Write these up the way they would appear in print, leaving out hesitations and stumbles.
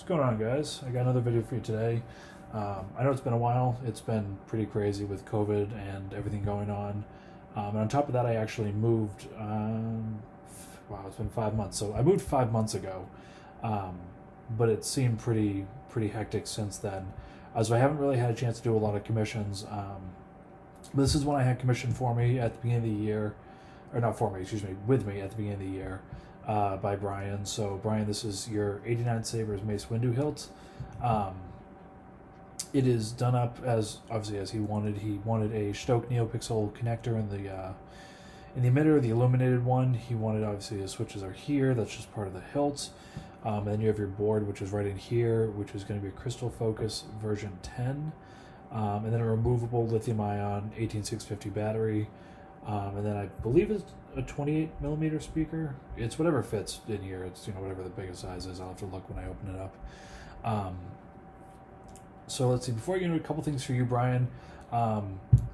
going on, guys? I got another video for you today. I know it's been a while. It's been pretty crazy with COVID and everything going on. And on top of that, I actually moved. Wow, it's been 5 months. So I moved 5 months ago, but it seemed pretty hectic since then. So I haven't really had a chance to do a lot of commissions. This is one I had commissioned for me at the beginning of the year, or not for me, excuse me, with me at the beginning of the year. By Brian. So Brian, this is your 89 Saber's Mace Windu hilt. It is done up as obviously as he wanted. He wanted a Shtok NPXL connector in the emitter, the illuminated one. He wanted obviously the switches are here. That's just part of the hilt. And then you have your board, which is right in here, which is going to be a Crystal Focus version 10, and then a removable lithium-ion 18650 battery. And then I believe it's a 28 millimeter speaker. It's whatever fits in here. It's whatever the biggest size is. I'll have to look when I open it up. So let's see. Before I get into a couple things for you, Brian, a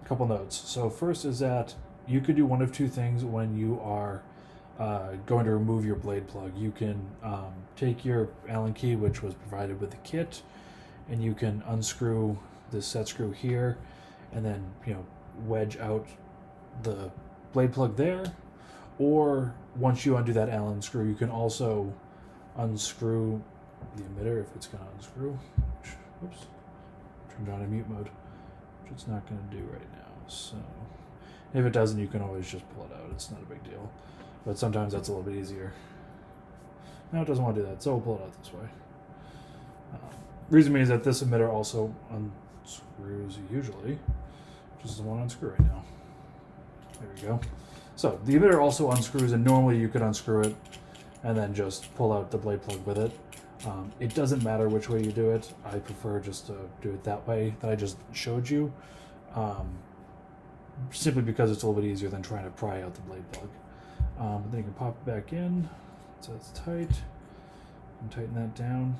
couple notes. So first is that you could do one of two things when you are going to remove your blade plug. You can take your Allen key, which was provided with the kit, and you can unscrew this set screw here, and then wedge out the blade plug there. Or once you undo that Allen screw, you can also unscrew the emitter if it's going to unscrew. Oops, turned on in mute mode, which it's not going to do right now. So if it doesn't, you can always just pull it out. It's not a big deal, but sometimes that's a little bit easier. Now it doesn't want to do that, so we'll pull it out this way. Reason being is that this emitter also unscrews usually, which is the one unscrew right now. There we go. So the emitter also unscrews, and normally you could unscrew it and then just pull out the blade plug with it. It doesn't matter which way you do it. I prefer just to do it that way that I just showed you, simply because it's a little bit easier than trying to pry out the blade plug. Then you can pop it back in so it's tight, and tighten that down.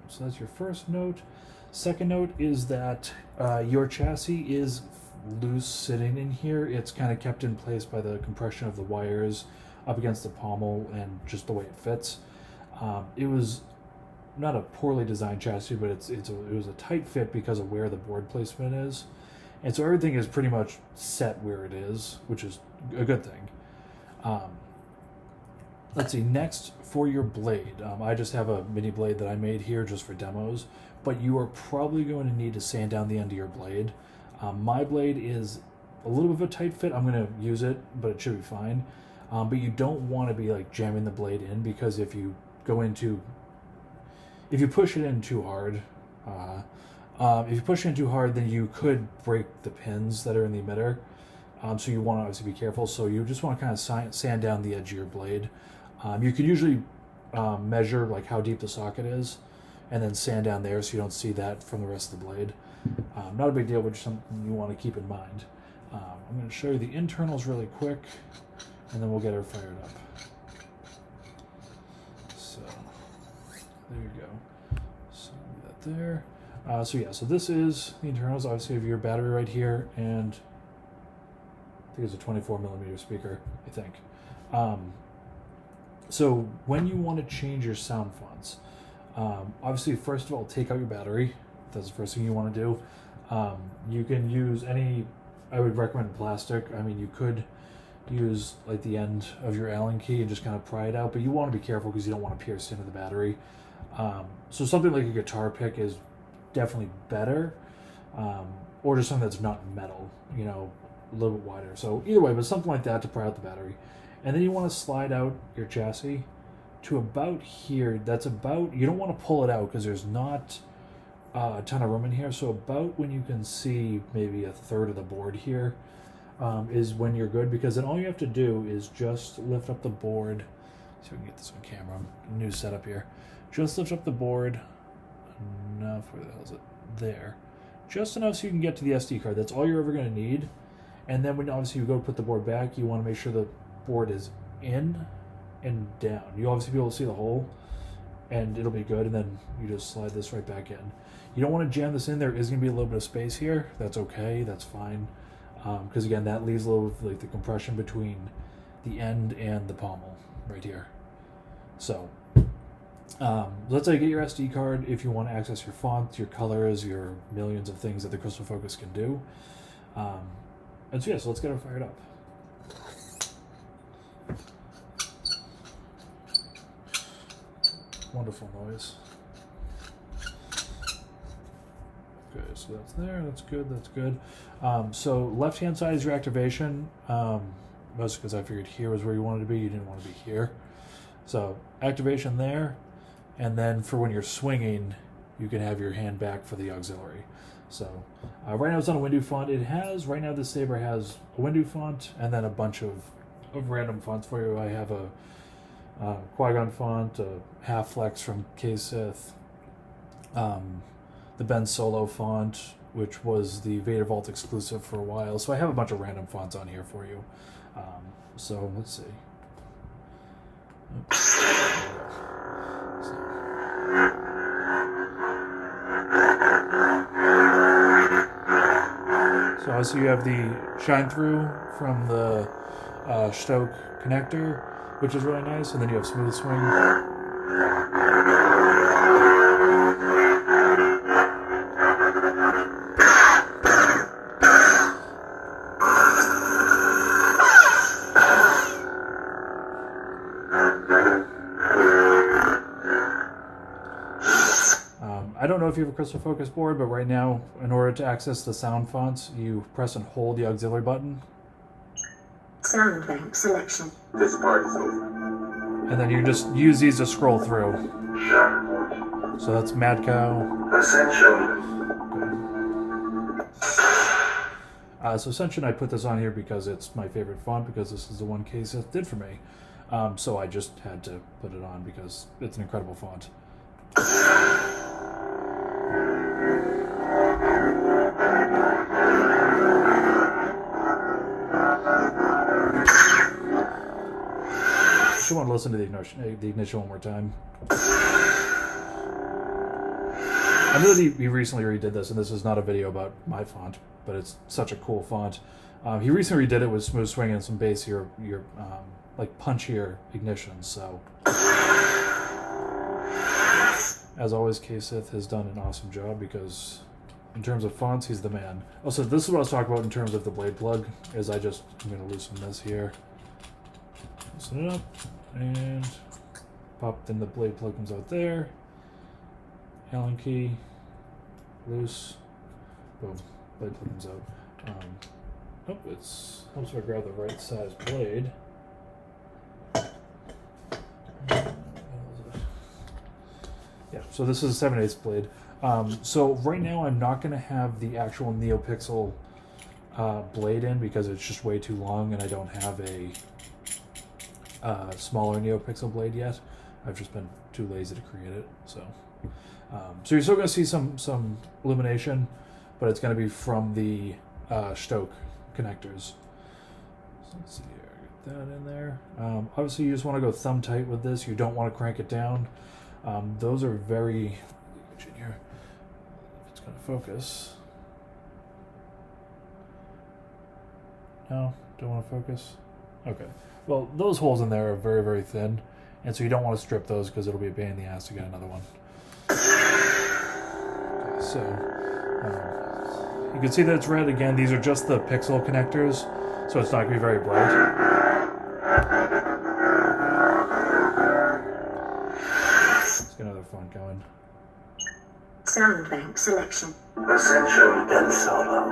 So that's your first note. Second note is that your chassis is loose sitting in here. It's kind of kept in place by the compression of the wires up against the pommel and just the way it fits. It was not a poorly designed chassis, but it was a tight fit because of where the board placement is, and so everything is pretty much set where it is, which is a good thing. Let's see, next for your blade, I just have a mini blade that I made here just for demos, but you are probably going to need to sand down the end of your blade. My blade is a little bit of a tight fit. I'm going to use it, but it should be fine. But you don't want to be like jamming the blade in, because if you push it in too hard, then you could break the pins that are in the emitter. So you want to obviously be careful. So you just want to kind of sand down the edge of your blade. You can usually measure like how deep the socket is, and then sand down there so you don't see that from the rest of the blade. Not a big deal, but just something you want to keep in mind. I'm going to show you the internals really quick, and then we'll get her fired up. So there you go. So do that there. So this is the internals. Obviously, you have your battery right here, and I think it's a 24 millimeter speaker, I think. So when you want to change your Soundfonts, obviously, first of all, take out your battery. That's the first thing you want to do. You can use any, I would recommend plastic. I mean, you could use like the end of your Allen key and just kind of pry it out, but you want to be careful because you don't want to pierce into the battery. So something like a guitar pick is definitely better, or just something that's not metal, a little bit wider. So either way, but something like that to pry out the battery. And then you want to slide out your chassis to about here. That's about, you don't want to pull it out because there's not a ton of room in here. So about when you can see maybe a third of the board here is when you're good, because then all you have to do is just lift up the board. See if we can get this on camera. New setup here. Just lift up the board enough. Where the hell is it? There. Just enough so you can get to the SD card. That's all you're ever going to need. And then when obviously you go put the board back, you want to make sure the board is in and down. You obviously be able to see the hole, and it'll be good. And then you just slide this right back in. You don't want to jam this in. There is going to be a little bit of space here. That's okay. That's fine. Because again, that leaves a little of like the compression between the end and the pommel right here. So Let's say get your SD card if you want to access your font, your colors, your millions of things that the Crystal Focus can do. And so yeah, so let's get it fired up. Wonderful noise. Okay, so that's there. That's good. That's good. So left hand side is your activation. Mostly because I figured here was where you wanted to be. You didn't want to be here. So activation there, and then for when you're swinging, you can have your hand back for the auxiliary. So right now it's on a Windu font. It has right now, this Saber has a Windu font and then a bunch of random fonts for you. I have a Qui-Gon font, a half flex from KSith, the Ben Solo font, which was the Vader Vault exclusive for a while. So I have a bunch of random fonts on here for you. So let's see. Oops. So obviously you have the shine through from the Shtok connector, which is really nice, and then you have smooth swing. I don't know if you have a Crystal Focus board, but right now, in order to access the Soundfonts, you press and hold the auxiliary button. Sound bank selection. This part is over. And then you just use these to scroll through. So that's Mad Cow. Ascension. So Ascension, I put this on here because it's my favorite font, because this is the one KSith did for me. So I just had to put it on because it's an incredible font. You want to listen to the ignition one more time. I know that he recently redid this, and this is not a video about my font, but it's such a cool font. He recently redid it with smooth swing and some bassier, like punchier ignitions. So, as always, KSith has done an awesome job because, in terms of fonts, he's the man. Also, this is what I was talking about in terms of the blade plug. I'm going to loosen this here. Loosen it up. And pop, then the blade plug comes out there. Allen key, loose. Boom, blade plug comes out. It's helps if I grab the right size blade. Yeah, so this is a 7/8 blade. So right now I'm not going to have the actual NeoPixel blade in because it's just way too long, and I don't have a smaller NeoPixel blade yet. I've just been too lazy to create it. So you're still going to see some illumination, but it's going to be from the Shtok connectors. So let's see here, get that in there. Obviously, you just want to go thumb tight with this. You don't want to crank it down. Those are very. Here, if it's going to focus. No, don't want to focus. Okay. Well, those holes in there are very, very thin, and so you don't want to strip those because it'll be a pain in the ass to get another one. Okay, so you can see that it's red again. These are just the pixel connectors, so it's not going to be very bright. Let's get another font going. Sound bank selection. Ascension. Ben Solo.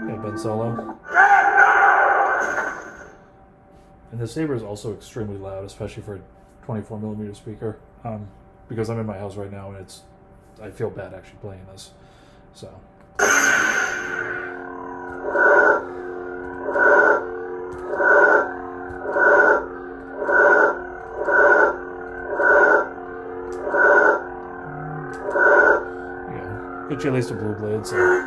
Okay, Ben Solo. And the Saber is also extremely loud, especially for a 24mm speaker. Because I'm in my house right now, and I feel bad actually playing this. So. Yeah, get you at least a blue blade. So.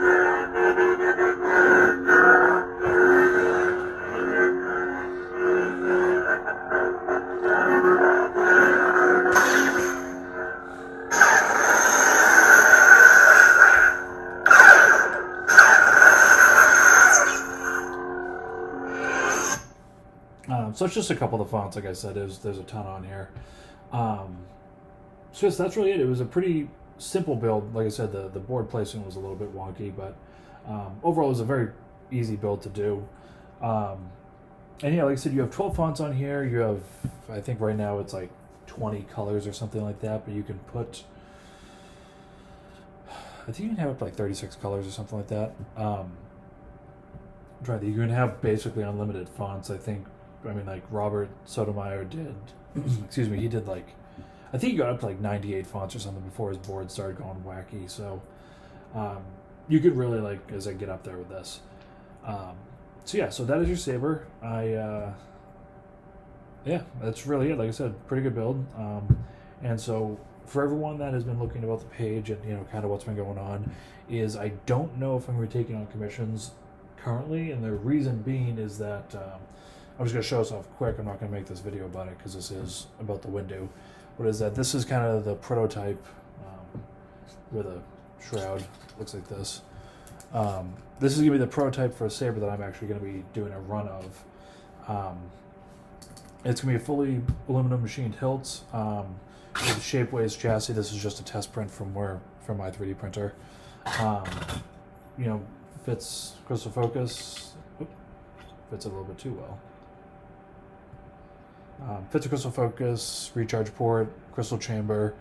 So it's just a couple of the fonts, like I said, there's a ton on here. So yes, that's really it. It was a pretty simple build. Like I said, the board placement was a little bit wonky, but overall it was a very easy build to do. And yeah, like I said, you have 12 fonts on here. You have, I think right now it's like 20 colors or something like that, but you can put, I think you can have up to like 36 colors or something like that. You can have basically unlimited fonts. Like Robert Sotomayor did, excuse me, he did like, I think he got up to like 98 fonts or something before his board started going wacky. So you could really, like, as I get up there with this. So yeah, so that is your Saber. Yeah, that's really it. Like I said, pretty good build. And so for everyone that has been looking about the page and, you know, kind of what's been going on, is I don't know if I'm going to be taking on commissions currently, and the reason being is that I'm just going to show us off quick. I'm not going to make this video about it because this is about the Windu. What is that? This is kind of the prototype with a shroud. Looks like this. This is going to be the prototype for a Saber that I'm actually going to be doing a run of. It's going to be a fully aluminum machined hilt with a Shapeways chassis. This is just a test print from my 3D printer. You know, fits crystal focus. Fits a little bit too well. Fits a crystal focus, recharge port, crystal chamber,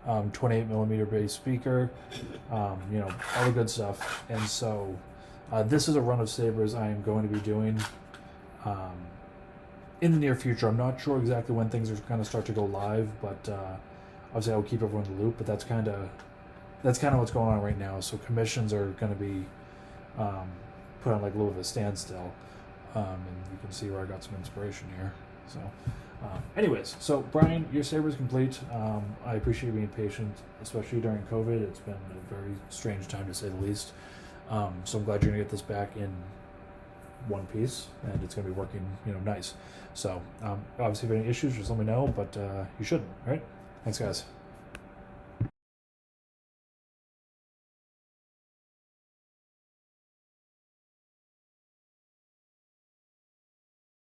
28mm bass speaker, you know, all the good stuff. And so this is a run of Sabers I am going to be doing in the near future. I'm not sure exactly when things are going to start to go live, but obviously I will keep everyone in the loop. But that's kind of what's going on right now. So commissions are going to be put on like a little bit of a standstill, and you can see where I got some inspiration here. So anyways, so Brian, your Saber is complete. I appreciate you being patient, especially during COVID. It's been a very strange time to say the least. So I'm glad you're gonna get this back in one piece, and it's gonna be working, you know, nice. So obviously, if you have any issues, just let me know. But you shouldn't, right? Thanks, guys.